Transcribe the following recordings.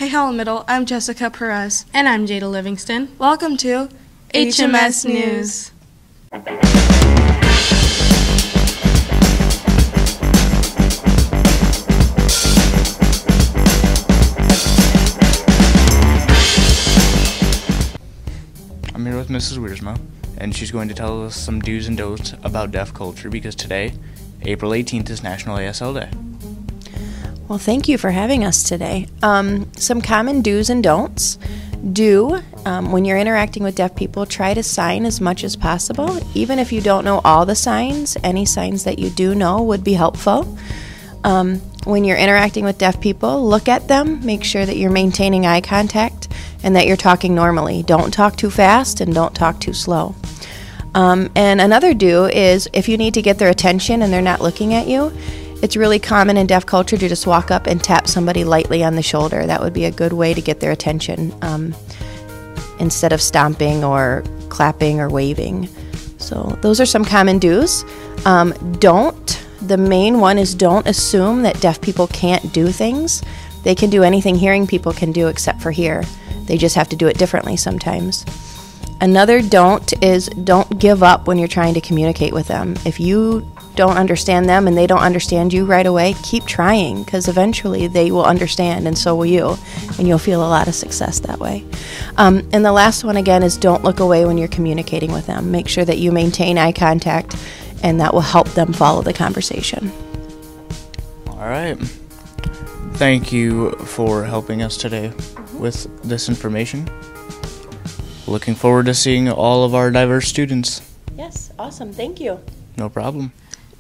Hey Holland Middle, I'm Jessica Perez. And I'm Jada Livingston. Welcome to HMS News. I'm here with Mrs. Wiersma, and she's going to tell us some do's and don'ts about deaf culture because today, April 18th, is National ASL Day. Well, thank you for having us today. Some common do's and don'ts. When you're interacting with deaf people, try to sign as much as possible. Even if you don't know all the signs, any signs that you do know would be helpful. When you're interacting with deaf people, look at them, make sure that you're maintaining eye contact and that you're talking normally. Don't talk too fast and don't talk too slow. And another do is if you need to get their attention and they're not looking at you, it's really common in deaf culture to just walk up and tap somebody lightly on the shoulder. That would be a good way to get their attention instead of stomping or clapping or waving. So those are some common do's. The main one is don't assume that deaf people can't do things. They can do anything hearing people can do except for hear. They just have to do it differently sometimes. Another don't is don't give up when you're trying to communicate with them. If you don't understand them and they don't understand you right away, keep trying because eventually they will understand and so will you, and you'll feel a lot of success that way. And the last one again is don't look away when you're communicating with them. Make sure that you maintain eye contact and that will help them follow the conversation. All right. Thank you for helping us today with this information. Looking forward to seeing all of our diverse students. Yes, awesome. Thank you. No problem.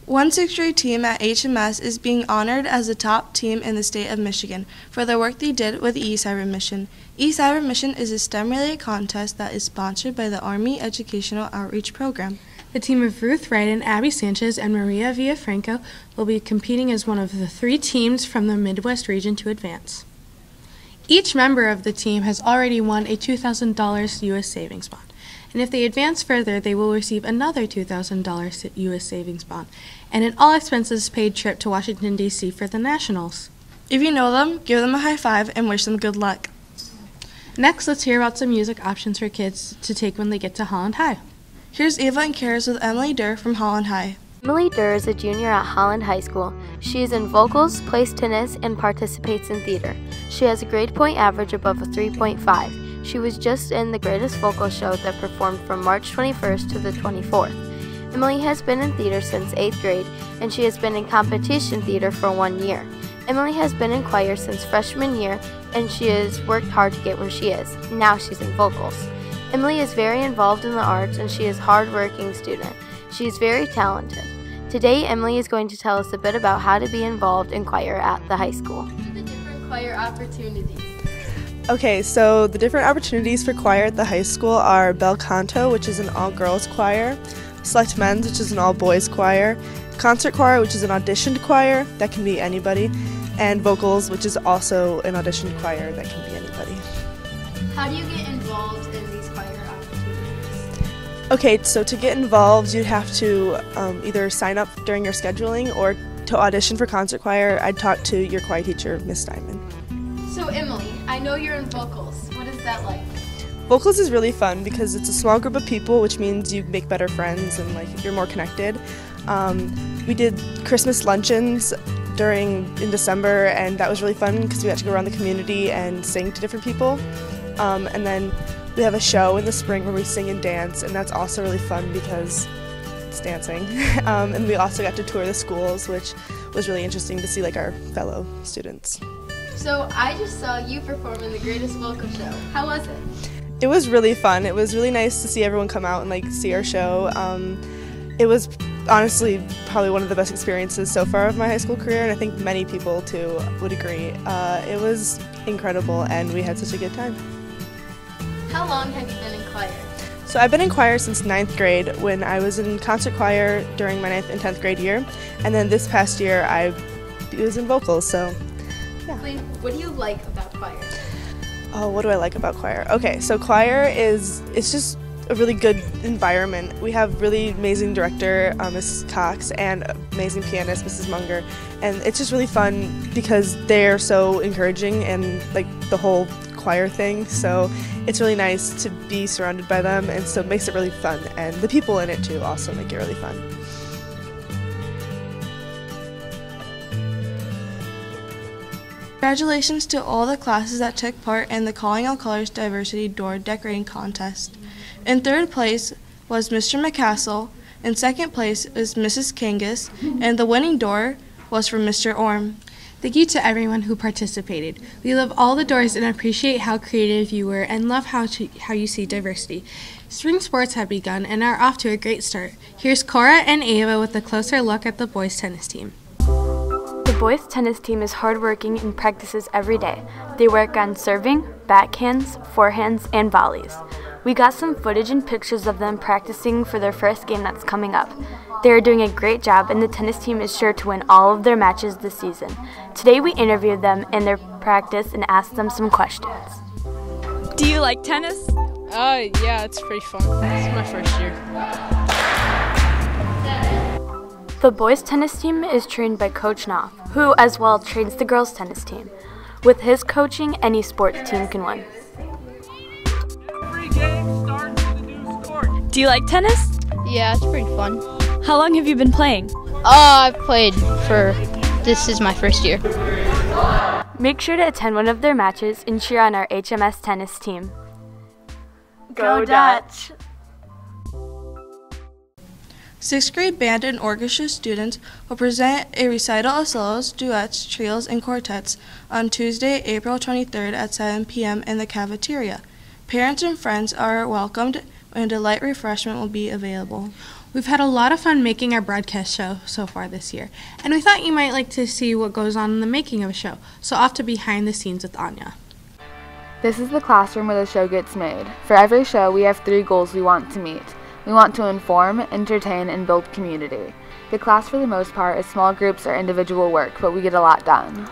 One sixth grade team at HMS is being honored as the top team in the state of Michigan for the work they did with the eCyber Mission. eCyber Mission is a STEM-related contest that is sponsored by the Army Educational Outreach Program. The team of Ruth Ryden, Abby Sanchez, and Maria Villafranco will be competing as one of the 3 teams from the Midwest region to advance. Each member of the team has already won a $2,000 U.S. savings bond, and if they advance further, they will receive another $2,000 U.S. savings bond and an all-expenses-paid trip to Washington, D.C. for the Nationals. If you know them, give them a high five and wish them good luck. Next, let's hear about some music options for kids to take when they get to Holland High. Here's Ava and Karis with Emily Durr from Holland High. Emily Durr is a junior at Holland High School. She is in vocals, plays tennis, and participates in theater. She has a grade point average above a 3.5. She was just in the Greatest Vocal Show that performed from March 21st to the 24th. Emily has been in theater since 8th grade, and she has been in competition theater for 1 year. Emily has been in choir since freshman year, and she has worked hard to get where she is. Now she's in vocals. Emily is very involved in the arts, and she is a hard-working student. She is very talented. Today, Emily is going to tell us a bit about how to be involved in choir at the high school. The different choir opportunities. Okay, so the different opportunities for choir at the high school are bel canto, which is an all-girls choir, select men's, which is an all-boys choir, concert choir, which is an auditioned choir, that can be anybody, and vocals, which is also an auditioned choir, that can be anybody. How do you get involved in these choir opportunities? Okay, so to get involved, you'd have to either sign up during your scheduling or to audition for concert choir. I'd talk to your choir teacher, Miss Diamond. So Emily, I know you're in vocals. What is that like? Vocals is really fun because it's a small group of people, which means you make better friends and you're more connected. We did Christmas luncheons in December, and that was really fun because we got to go around the community and sing to different people. And then we have a show in the spring where we sing and dance, and that's also really fun because it's dancing. And we also got to tour the schools, which was really interesting to see our fellow students. So I just saw you perform in the Greatest Vocal Show. How was it? It was really fun. It was really nice to see everyone come out and see our show. It was honestly probably one of the best experiences so far of my high school career, and I think many people too would agree. It was incredible, and we had such a good time. How long have you been in choir? So I've been in choir since 9th grade when I was in concert choir during my 9th and 10th grade year, and then this past year I was in vocals, so yeah. What do you like about choir? Oh, what do I like about choir? Okay, so choir it's just a really good environment. We have really amazing director, Mrs. Cox, and amazing pianist, Mrs. Munger, and it's just really fun because they're so encouraging and like the whole choir thing, so it's really nice to be surrounded by them, and so it makes it really fun, and the people in it too also make it really fun. Congratulations to all the classes that took part in the Calling All Colors Diversity Door Decorating Contest. In third place was Mr. McCassell, in second place is Mrs. Kangas, and the winning door was from Mr. Orm. Thank you to everyone who participated. We love all the doors and appreciate how creative you were and love how you see diversity. Spring sports have begun and are off to a great start. Here's Cora and Ava with a closer look at the boys tennis team. The boys tennis team is hardworking and practices every day. They work on serving, backhands, forehands, and volleys. We got some footage and pictures of them practicing for their first game that's coming up. They are doing a great job, and the tennis team is sure to win all of their matches this season. Today we interviewed them in their practice and asked them some questions. Do you like tennis? Yeah, it's pretty fun. It's my first year. The boys tennis team is trained by Coach Knopf, who as well trains the girls tennis team. With his coaching, any sports team can win. Every game starts with a new sport. Do you like tennis? Yeah, it's pretty fun. How long have you been playing? I've played this is my first year. Make sure to attend one of their matches and cheer on our HMS tennis team. Go Dutch! 6th grade band and orchestra students will present a recital of solos, duets, trios, and quartets on Tuesday, April 23rd at 7 p.m. in the cafeteria. Parents and friends are welcomed and a light refreshment will be available. We've had a lot of fun making our broadcast show so far this year, and we thought you might like to see what goes on in the making of a show, so off to behind the scenes with Anya. This is the classroom where the show gets made. For every show, we have 3 goals we want to meet. We want to inform, entertain, and build community. The class for the most part is small groups or individual work, but we get a lot done.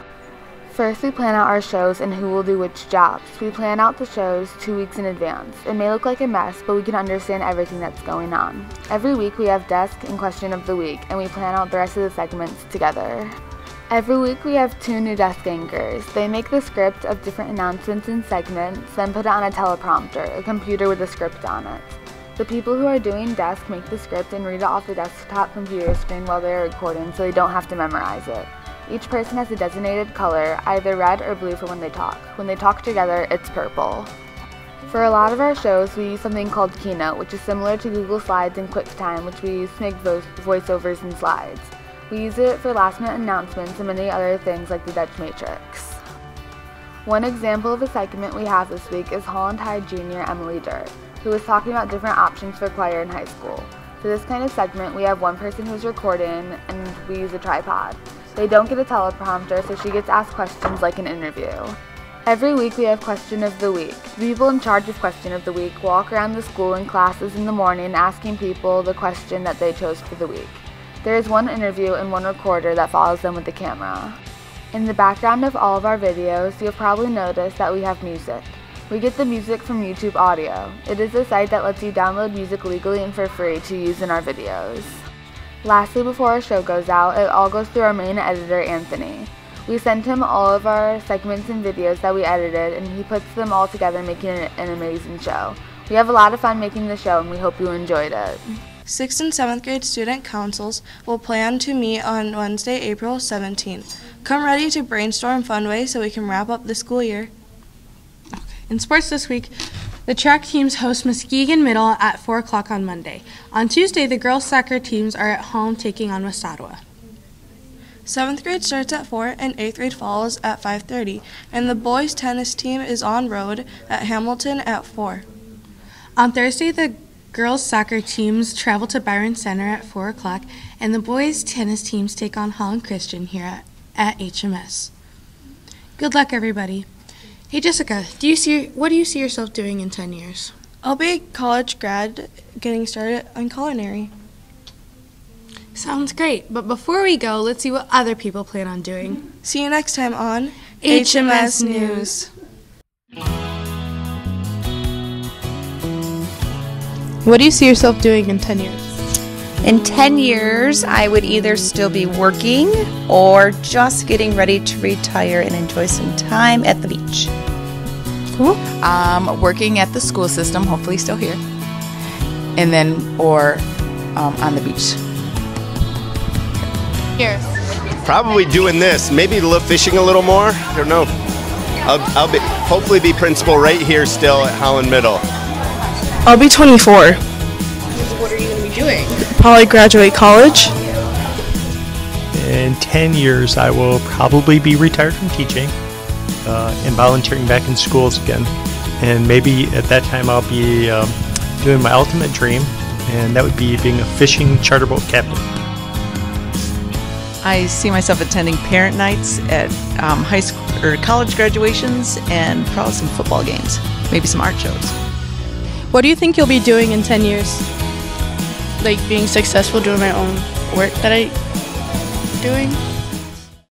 First, we plan out our shows and who will do which jobs. We plan out the shows 2 weeks in advance. It may look like a mess, but we can understand everything that's going on. Every week we have desk and question of the week, and we plan out the rest of the segments together. Every week we have 2 new desk anchors. They make the script of different announcements and segments, then put it on a teleprompter, a computer with a script on it. The people who are doing desk make the script and read it off the desktop computer screen while they are recording, so they don't have to memorize it. Each person has a designated color, either red or blue for when they talk. When they talk together, it's purple. For a lot of our shows, we use something called Keynote, which is similar to Google Slides and QuickTime, which we use to make voiceovers and slides. We use it for last-minute announcements and many other things like the Dutch Matrix. One example of a segment we have this week is Holland High junior Emily Dirt, who is talking about different options for choir in high school. For this kind of segment, we have one person who's recording, and we use a tripod. They don't get a teleprompter, so she gets asked questions like an interview. Every week we have Question of the Week. The people in charge of Question of the Week walk around the school in classes in the morning asking people the question that they chose for the week. There is one interview and one recorder that follows them with the camera. In the background of all of our videos, you'll probably notice that we have music. We get the music from YouTube Audio. It is a site that lets you download music legally and for free to use in our videos. Lastly, before our show goes out, it all goes through our main editor, Anthony. We send him all of our segments and videos that we edited, and he puts them all together, making it an amazing show. We have a lot of fun making the show, and we hope you enjoyed it. 6th and 7th grade student councils will plan to meet on Wednesday, April 17th. Come ready to brainstorm fun ways so we can wrap up the school year. In sports this week, the track teams host Muskegon Middle at 4 o'clock on Monday. On Tuesday, the girls' soccer teams are at home taking on West Ottawa. 7th grade starts at 4 and 8th grade follows at 5:30, and the boys' tennis team is on road at Hamilton at 4. On Thursday, the girls' soccer teams travel to Byron Center at 4 o'clock, and the boys' tennis teams take on Holland Christian here at HMS. Good luck, everybody. Hey, Jessica, what do you see yourself doing in 10 years? I'll be a college grad getting started on culinary. Sounds great, but before we go, let's see what other people plan on doing. See you next time on HMS News. What do you see yourself doing in 10 years? In 10 years, I would either still be working or just getting ready to retire and enjoy some time at the beach. Cool. Working at the school system, hopefully still here, and then on the beach. Here. Probably doing this, maybe fishing a little more. I don't know. I'll hopefully be principal right here still at Holland Middle. I'll be 24. What are you going to be doing? Probably graduate college. In 10 years, I will probably be retired from teaching and volunteering back in schools again. And maybe at that time I'll be doing my ultimate dream, and that would be being a fishing charter boat captain. I see myself attending parent nights at high school or college graduations, and probably some football games, maybe some art shows. What do you think you'll be doing in 10 years? Like being successful doing my own work that I'm doing.